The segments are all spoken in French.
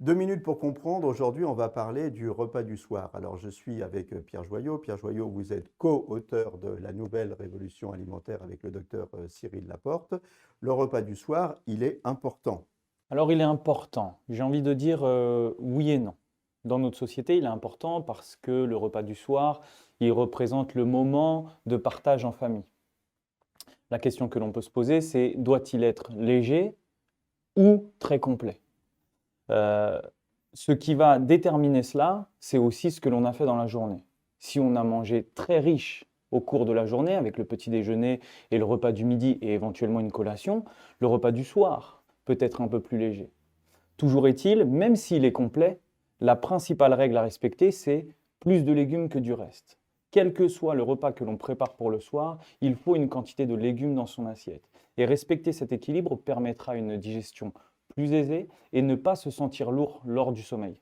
2 minutes pour comprendre. Aujourd'hui, on va parler du repas du soir. Alors, je suis avec Pierre Joyot. Pierre Joyot, vous êtes co-auteur de La Nouvelle Révolution alimentaire avec le docteur Cyril Laporte. Le repas du soir, il est important. Alors il est important, j'ai envie de dire oui et non. Dans notre société, il est important parce que le repas du soir, il représente le moment de partage en famille. La question que l'on peut se poser, c'est doit-il être léger ou très complet? Euh, Ce qui va déterminer cela, c'est aussi ce que l'on a fait dans la journée. Si on a mangé très riche au cours de la journée, avec le petit déjeuner et le repas du midi et éventuellement une collation, le repas du soir peut être un peu plus léger. Toujours est-il, même s'il est complet, la principale règle à respecter, c'est plus de légumes que du reste. Quel que soit le repas que l'on prépare pour le soir, il faut une quantité de légumes dans son assiette. Et respecter cet équilibre permettra une digestion plus aisée et ne pas se sentir lourd lors du sommeil.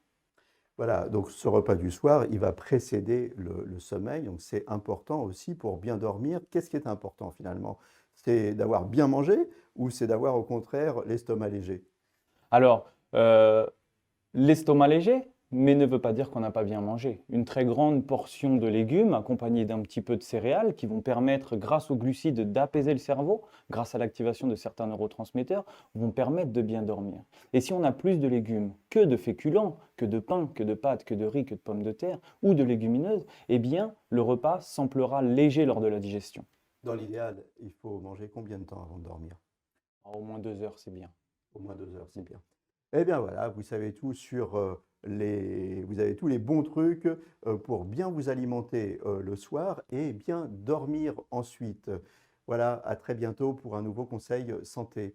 Voilà, donc ce repas du soir, il va précéder le sommeil. Donc, c'est important aussi pour bien dormir. Qu'est-ce qui est important finalement? C'est d'avoir bien mangé ou c'est d'avoir au contraire l'estomac léger? Alors, l'estomac léger, mais ne veut pas dire qu'on n'a pas bien mangé. Une très grande portion de légumes accompagnée d'un petit peu de céréales qui vont permettre, grâce aux glucides, d'apaiser le cerveau, grâce à l'activation de certains neurotransmetteurs, vont permettre de bien dormir. Et si on a plus de légumes que de féculents, que de pain, que de pâtes, que de riz, que de pommes de terre ou de légumineuses, eh bien, le repas semblera léger lors de la digestion. Dans l'idéal, il faut manger combien de temps avant de dormir? Au moins 2 heures, c'est bien. Au moins 2 heures, c'est bien. Eh bien voilà, vous savez tout sur vous avez tous les bons trucs pour bien vous alimenter le soir et bien dormir ensuite. Voilà, à très bientôt pour un nouveau conseil santé.